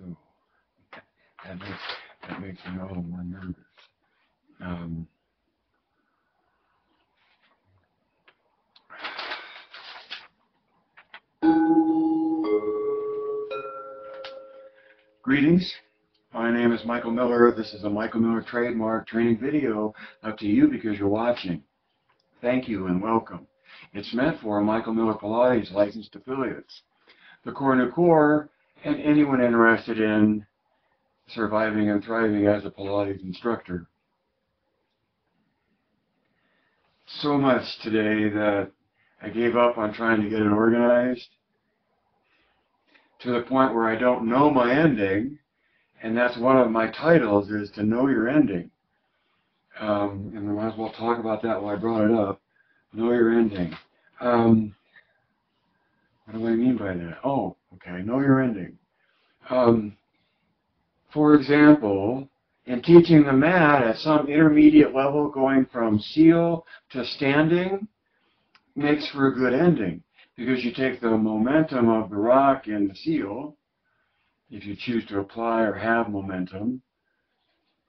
So that makes me a little more nervous. Greetings. My name is Michael Miller. This is a Michael Miller trademark training video up to you because you're watching. Thank you and welcome. It's meant for Michael Miller Pilates licensed affiliates, the Core New Core, and anyone interested in surviving and thriving as a Pilates instructor. So much today that I gave up on trying to get it organized to the point where I don't know my ending, and that's one of my titles, is to know your ending. And we might as well talk about that while I brought it up. Know your ending. What do I mean by that? Oh, okay, know your ending. For example, in teaching the mat at some intermediate level, going from seal to standing makes for a good ending, because you take the momentum of the rock in the seal, if you choose to apply or have momentum,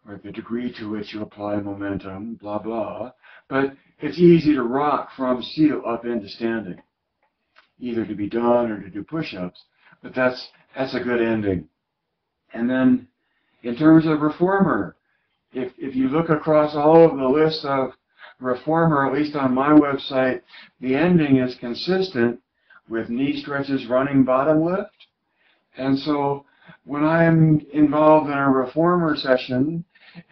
or the degree to which you apply momentum, blah, blah. But it's easy to rock from seal up into standing, either to be done or to do push-ups. But that's a good ending. And then, in terms of reformer, if you look across all of the lists of reformer, at least on my website, the ending is consistent with knee stretches, running, bottom lift. And so when I'm involved in a reformer session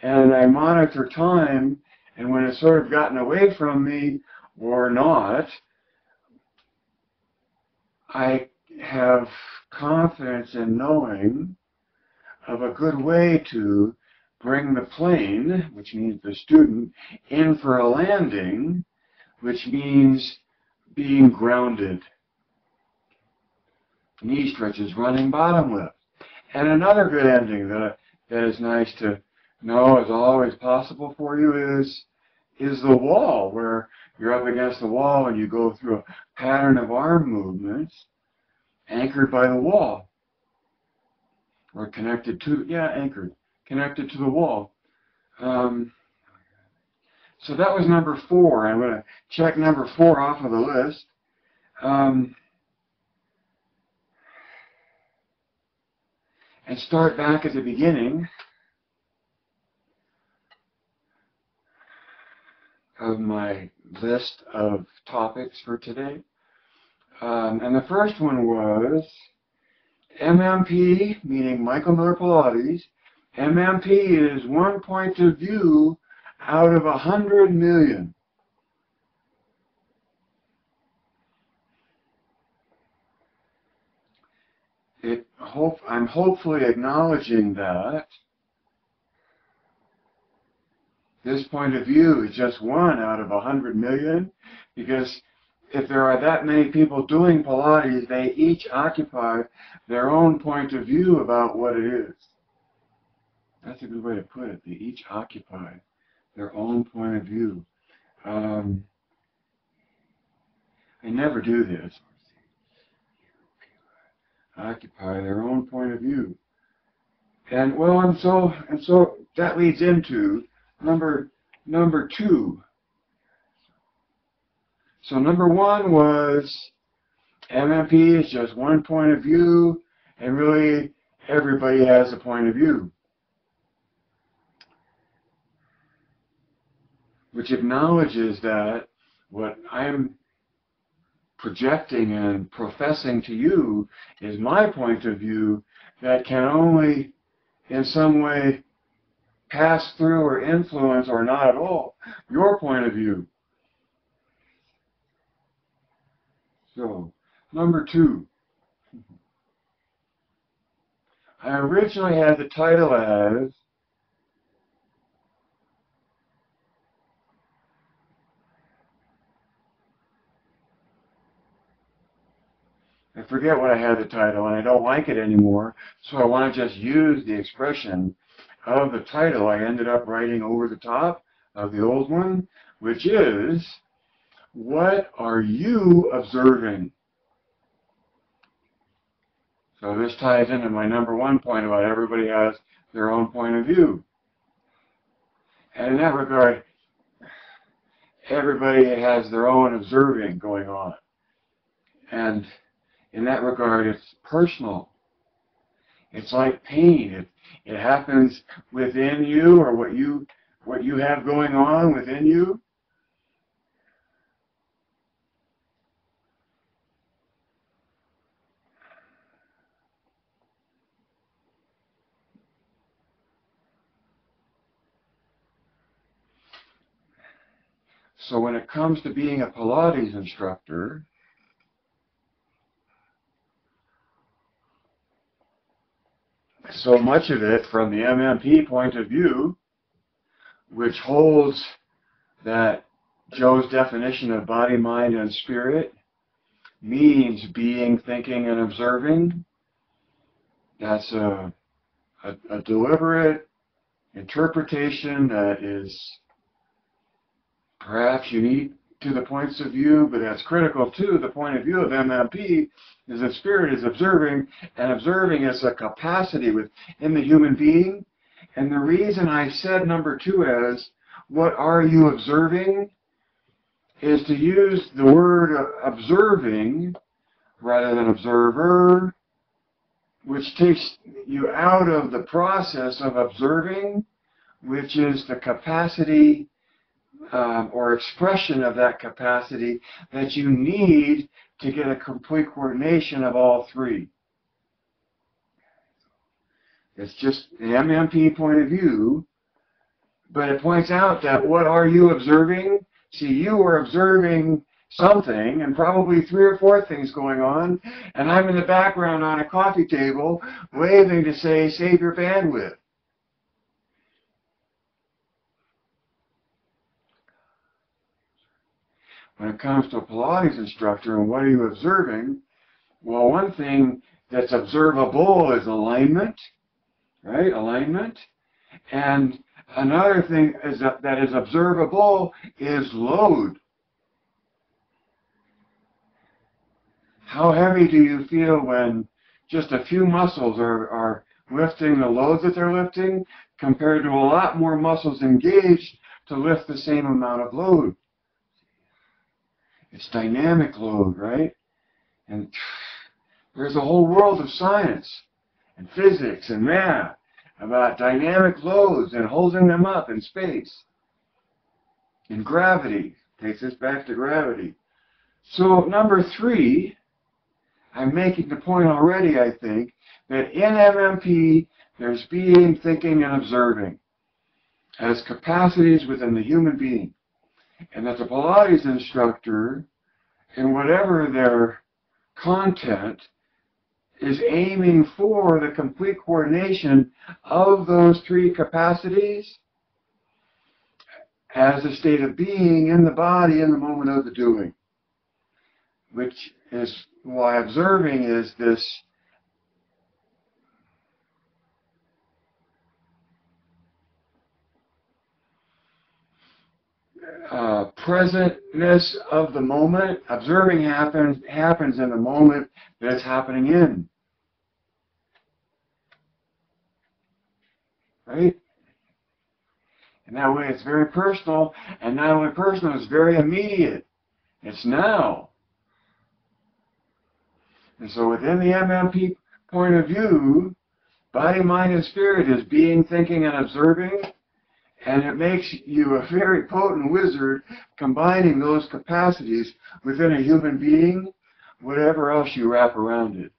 and I monitor time, and when it's sort of gotten away from me or not, I have confidence in knowing of a good way to bring the plane, which means the student, in for a landing, which means being grounded. Knee stretches, running, bottom lift. And another good ending that is nice to know is always possible for you is the wall, where you're up against the wall and you go through a pattern of arm movements anchored by the wall. Or connected to, anchored, connected to the wall. So that was number 4. I'm going to check number 4 off of the list. And start back at the beginning of my list of topics for today. And the first one was MMP, meaning Michael Miller Pilates. MMP is one point of view out of 100 million. I'm hopefully acknowledging that this point of view is just one out of 100 million, because if there are that many people doing Pilates, they each occupy their own point of view about what it is. That's a good way to put it. They each occupy their own point of view. I never do this. Occupy their own point of view. And well, and so that leads into number 2. So number 1 was MMP is just one point of view, and really everybody has a point of view, which acknowledges that what I'm projecting and professing to you is my point of view that can only in some way pass through or influence, or not at all, your point of view. So, number 2. I originally had the title as I forget what I had the title, and I don't like it anymore, so I want to just use the expression of the title I ended up writing over the top of the old one, which is, what are you observing? So this ties into my number one point about everybody has their own point of view. And in that regard, everybody has their own observing going on. And in that regard, it's personal. It's like pain. It happens within you, or what you have going on within you. So when it comes to being a Pilates instructor, so much of it from the MMP point of view, which holds that Joe's definition of body, mind, and spirit means being, thinking, and observing. That's a deliberate interpretation that is perhaps unique to the points of view, but that's critical to the point of view of MMP, is that spirit is observing, and observing is a capacity within the human being. And the reason I said number two as, what are you observing, is to use the word observing rather than observer, which takes you out of the process of observing, which is the capacity or expression of that capacity that you need to get a complete coordination of all three. It's just the MMP point of view, but it points out that what are you observing? See, you are observing something, and probably 3 or 4 things going on, and I'm in the background on a coffee table waving to say, save your bandwidth. When it comes to a Pilates instructor and what are you observing, well, one thing that's observable is alignment, right? Alignment. And another thing is that is observable is load. How heavy do you feel when just a few muscles are lifting the loads that they're lifting compared to a lot more muscles engaged to lift the same amount of load? It's dynamic load, right? And there's a whole world of science and physics and math about dynamic loads and holding them up in space. And gravity takes us back to gravity. So number 3, I'm making the point already, I think, that in MMP, there's being, thinking, and observing as capacities within the human being. And that the Pilates instructor, in whatever their content, is aiming for the complete coordination of those 3 capacities as a state of being in the body in the moment of the doing, which is why observing is this presentness of the moment. Observing happens in the moment that it's happening in. Right? And that way it's very personal, and not only personal, it's very immediate. It's now. And so within the MMP point of view, body, mind, and spirit is being, thinking, and observing. And it makes you a very potent wizard combining those capacities within a human being, whatever else you wrap around it.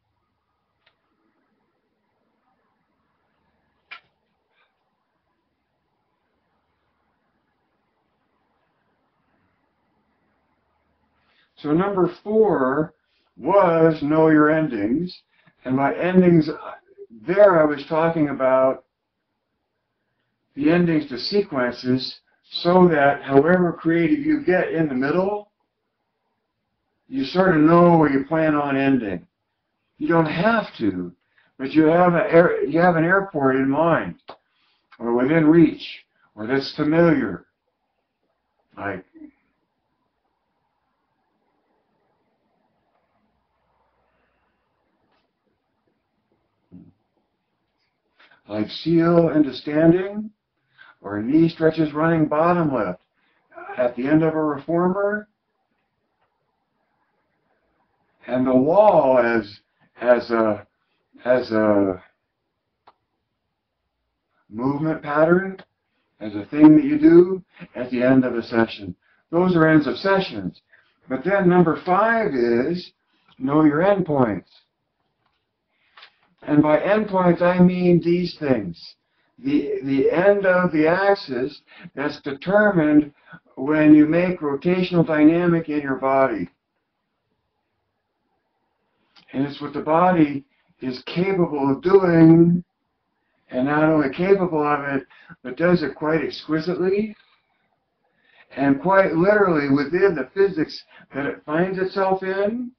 So number 4 was know your endings. And by endings, there I was talking about the endings to sequences so that however creative you get in the middle, you sort of know where you plan on ending. You don't have to, but you have an airport in mind, or within reach, or that's familiar. Like, like seal into standing, or knee stretches running bottom lift at the end of a reformer, and the wall as a movement pattern, as a thing that you do at the end of a session. Those are ends of sessions. But then number 5 is know your endpoints. And by endpoints, I mean these things. The end of the axis that's determined when you make rotational dynamic in your body. And it's what the body is capable of doing, and not only capable of it, but does it quite exquisitely and quite literally within the physics that it finds itself in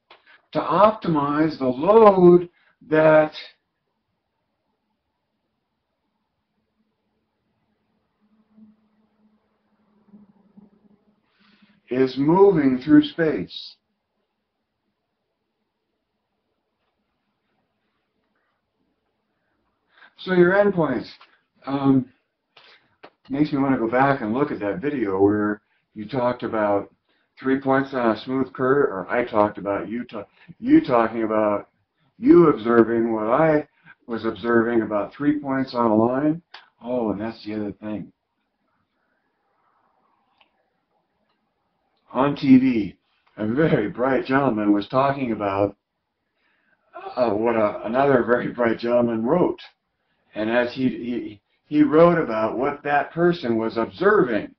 to optimize the load that is moving through space. So your endpoints. Makes me want to go back and look at that video where you talked about 3 points on a smooth curve, or I talked about you talking about you observing what I was observing about 3 points on a line. Oh, and that's the other thing. On TV, a very bright gentleman was talking about what another very bright gentleman wrote. And as he wrote about what that person was observing,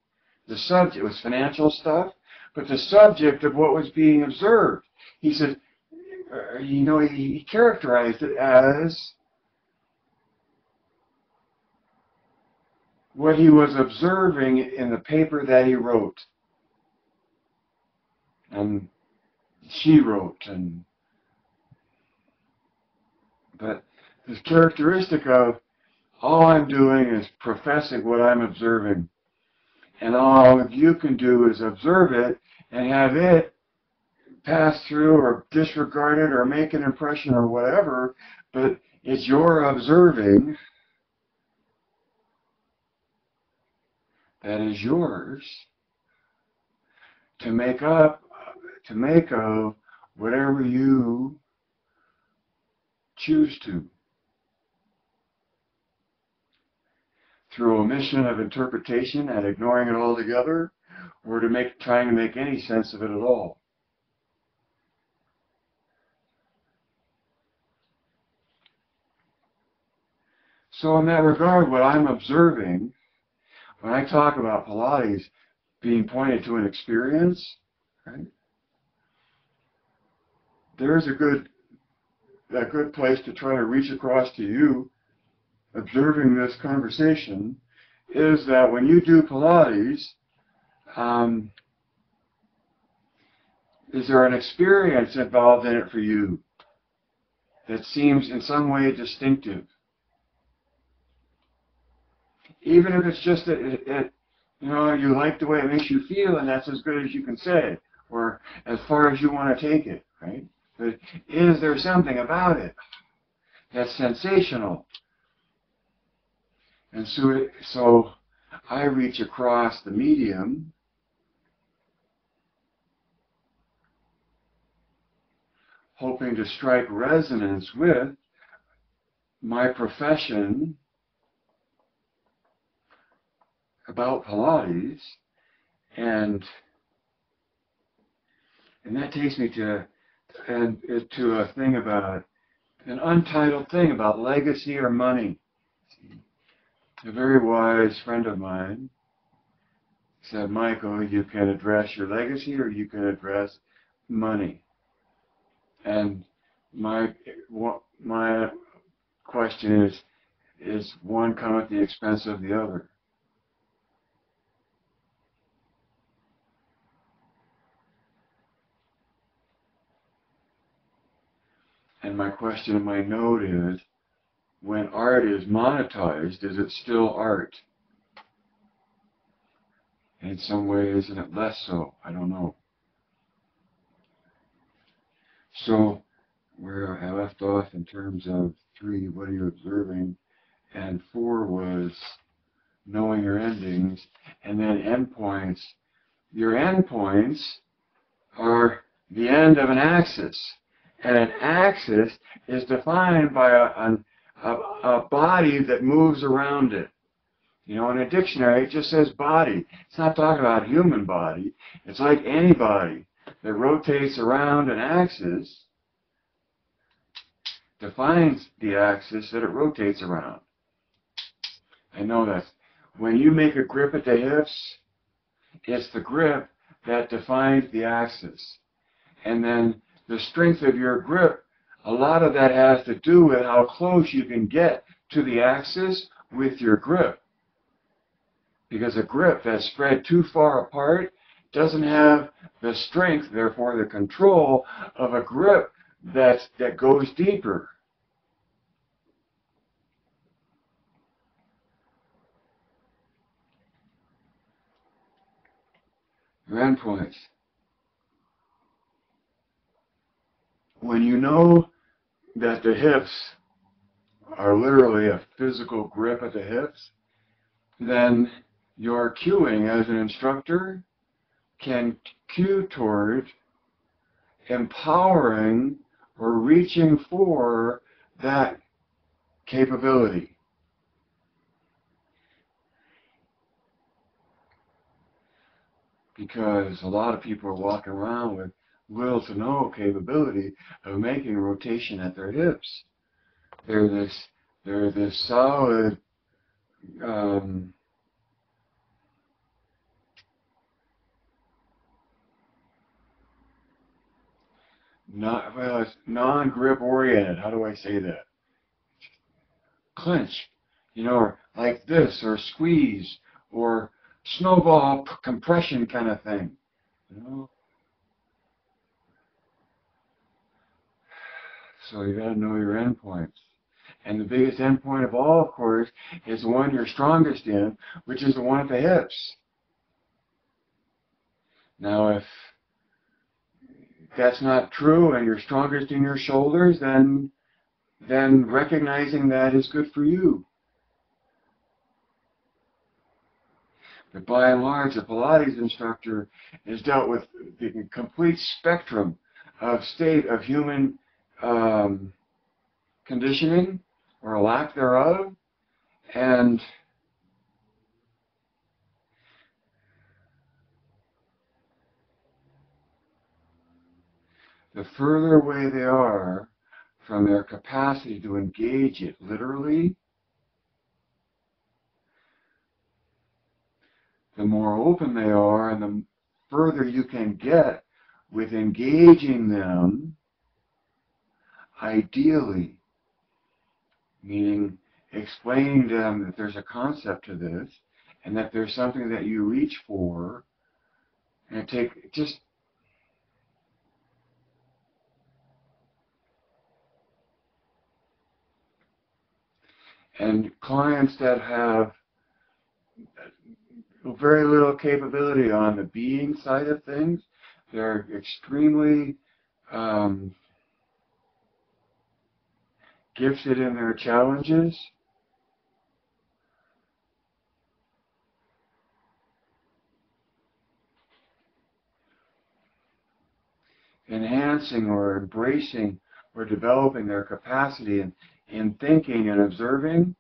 the subject was financial stuff, but the subject of what was being observed, he said, he characterized it as what he was observing in the paper that he wrote, and she wrote, but this characteristic of all I'm doing is professing what I'm observing. And all you can do is observe it and have it pass through or disregard it or make an impression or whatever, but it's your observing that is yours to make of whatever you choose to. Through omission of interpretation and ignoring it altogether, or trying to make any sense of it at all. So in that regard, what I'm observing, when I talk about Pilates being pointed to an experience, right, there's a good place to try to reach across to you observing this conversation, is that when you do Pilates, is there an experience involved in it for you that seems in some way distinctive? Even if it's just that you like the way it makes you feel, and that's as good as you can say, or as far as you want to take it, right? But is there something about it that's sensational? And so I reach across the medium hoping to strike resonance with my profession about Pilates, and that takes me to a thing about an untitled thing about legacy or money. A very wise friend of mine said, Michael, you can address your legacy or you can address money. And my question is one come at the expense of the other? And my question in my note is, when art is monetized, is it still art? In some ways, isn't it less so? I don't know. So, where I left off in terms of 3, what are you observing? and 4 was knowing your endings, and then endpoints. Your endpoints are the end of an axis, and an axis is defined by a body that moves around it. You know, in a dictionary, it just says body. It's not talking about human body. It's like any body that rotates around an axis defines the axis that it rotates around. I know that. When you make a grip at the hips, it's the grip that defines the axis. And then the strength of your grip, a lot of that has to do with how close you can get to the axis with your grip. Because a grip that's spread too far apart doesn't have the strength, therefore the control, of a grip that goes deeper. Your endpoints. When you know that the hips are literally a physical grip at the hips, then your cueing as an instructor can cue toward empowering or reaching for that capability. Because a lot of people are walking around with little to no capability of making rotation at their hips. They're this solid it's non-grip oriented. How do I say that? Clench, you know, or like this, or squeeze, or snowball compression kind of thing. You know? So you got to know your endpoints. And the biggest endpoint of all, of course, is the one you're strongest in, which is the one at the hips. Now, if that's not true and you're strongest in your shoulders, then recognizing that is good for you. But by and large, a Pilates instructor has dealt with the complete spectrum of state of human conditioning, or a lack thereof, and the further away they are from their capacity to engage it literally, the more open they are and the further you can get with engaging them ideally, meaning explaining to them that there's a concept to this and that there's something that you reach for, and take just and clients that have very little capability on the being side of things, they're extremely gifted in their challenges. Enhancing or embracing or developing their capacity in thinking and observing.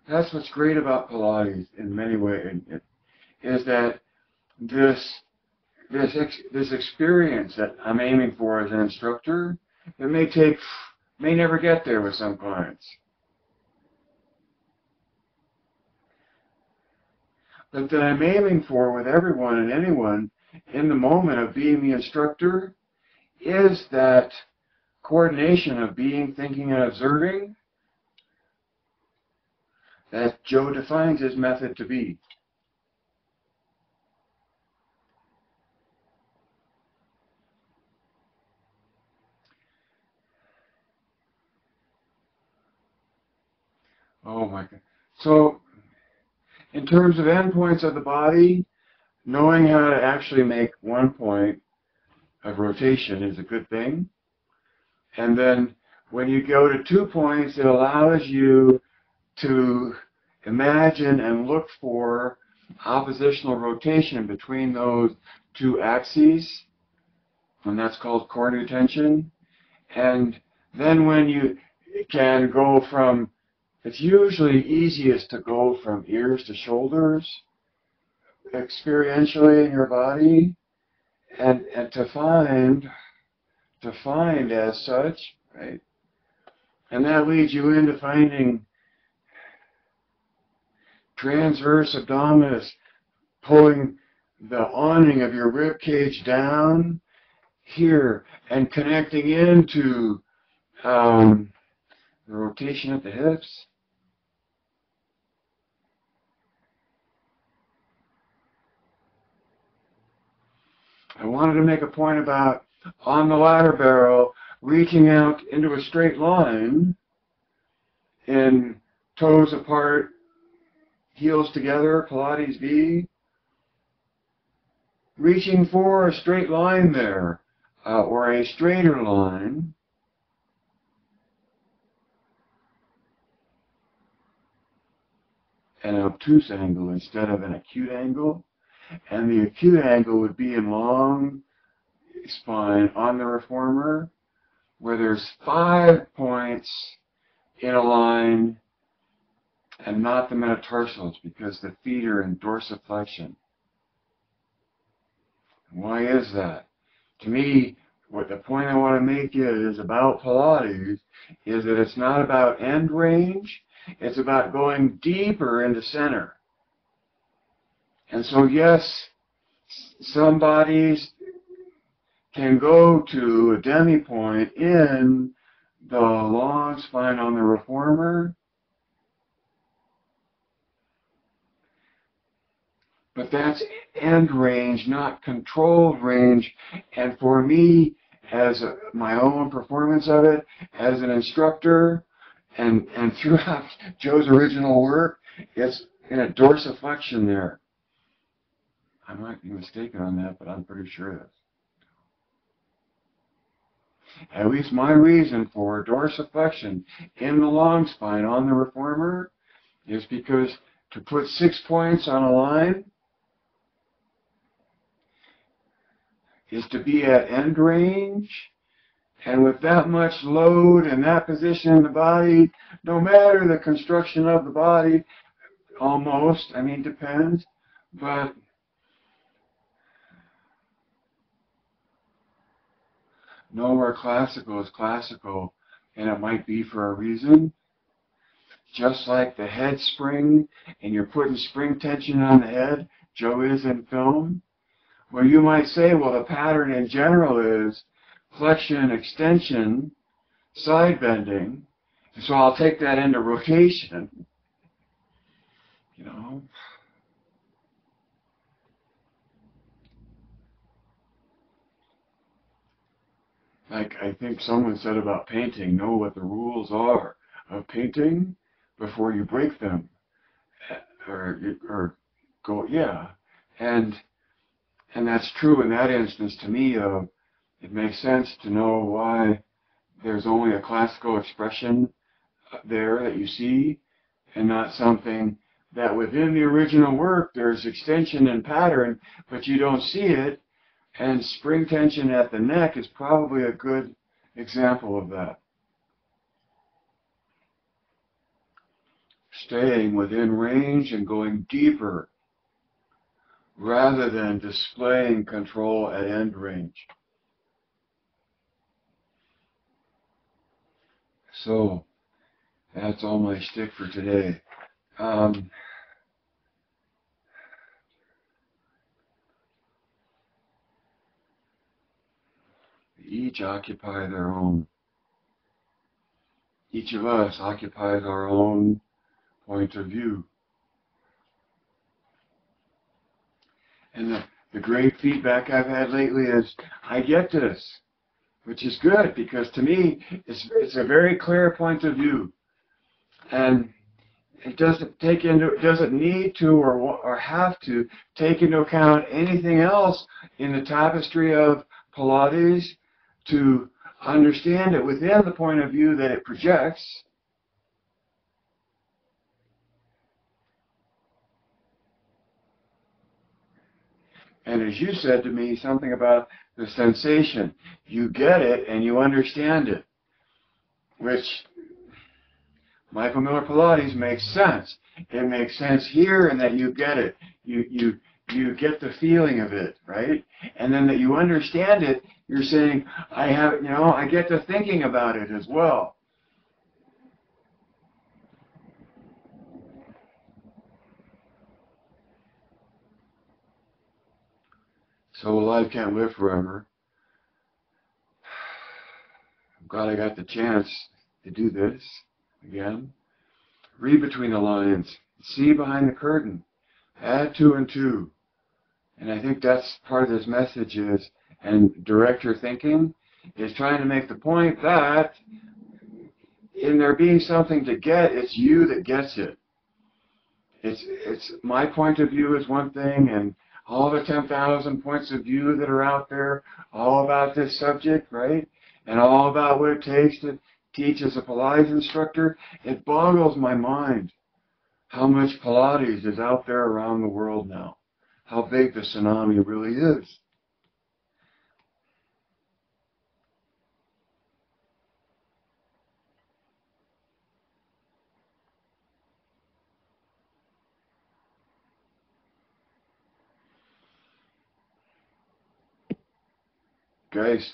That's what's great about Pilates in many ways, is that this experience that I'm aiming for as an instructor, it may never get there with some clients. But that I'm aiming for with everyone and anyone in the moment of being the instructor is that coordination of being, thinking, and observing that Joe defines his method to be. Oh my God. So, in terms of endpoints of the body, knowing how to actually make one point of rotation is a good thing. And then When you go to 2 points, it allows you to imagine and look for oppositional rotation between those two axes, and that's called coronary tension. And then when you can go from, it's usually easiest to go from ears to shoulders experientially in your body, and to find as such, right? And that leads you into finding transverse abdominis, pulling the awning of your rib cage down here and connecting into the rotation at the hips. I wanted to make a point about, on the ladder barrel, reaching out into a straight line in toes apart, heels together, Pilates V. Reaching for a straight line there, or a straighter line. An obtuse angle instead of an acute angle. And the acute angle would be in long spine on the reformer, where there's 5 points in a line and not the metatarsals, because the feet are in dorsiflexion. Why is that? To me, what the point I want to make is about Pilates is that it's not about end range, it's about going deeper into center. And so yes, some bodies can go to a demi-point in the long spine on the reformer, but that's end range, not controlled range. And for me, as my own performance of it, as an instructor, and throughout Joe's original work, it's in a dorsiflexion there. I might be mistaken on that, but I'm pretty sure that's. At least my reason for dorsiflexion in the long spine on the reformer is because to put 6 points on a line is to be at end range, and with that much load and that position in the body, no matter the construction of the body, almost, I mean, depends, but nowhere classical is classical, and it might be for a reason. Just like the head spring, and you're putting spring tension on the head, Joe is in film. Well, you might say, well, the pattern in general is flexion, extension, side bending, so I'll take that into rotation, you know. Like I think someone said about painting, know what the rules are of painting before you break them, or go, yeah, and that's true in that instance to me. It makes sense to know why there's only a classical expression there that you see, and not something that within the original work there's extension and pattern, but you don't see it. And spring tension at the neck is probably a good example of that. Staying within range and going deeper rather than displaying control at end range. So that's all my shtick for today. Each occupy their own. Each of us occupies our own point of view. And the great feedback I've had lately is, I get this, which is good, because to me, it's a very clear point of view. And it doesn't need to or have to take into account anything else in the tapestry of Pilates to understand it within the point of view that it projects, and as you said to me, something about the sensation. You get it and you understand it, which Michael Miller Pilates makes sense. It makes sense here in that you get it. You get the feeling of it, right? And then that you understand it, you're saying, I get to thinking about it as well. So life can't live forever. I'm glad I got the chance to do this again. Read between the lines. See behind the curtain. Add two and two. And I think that's part of this message is, and director thinking, is trying to make the point that in there being something to get, it's you that gets it. It's my point of view is one thing, and all the 10,000 points of view that are out there, all about this subject, right? And all about what it takes to teach as a Pilates instructor. It boggles my mind how much Pilates is out there around the world now. How big the tsunami really is. Geist.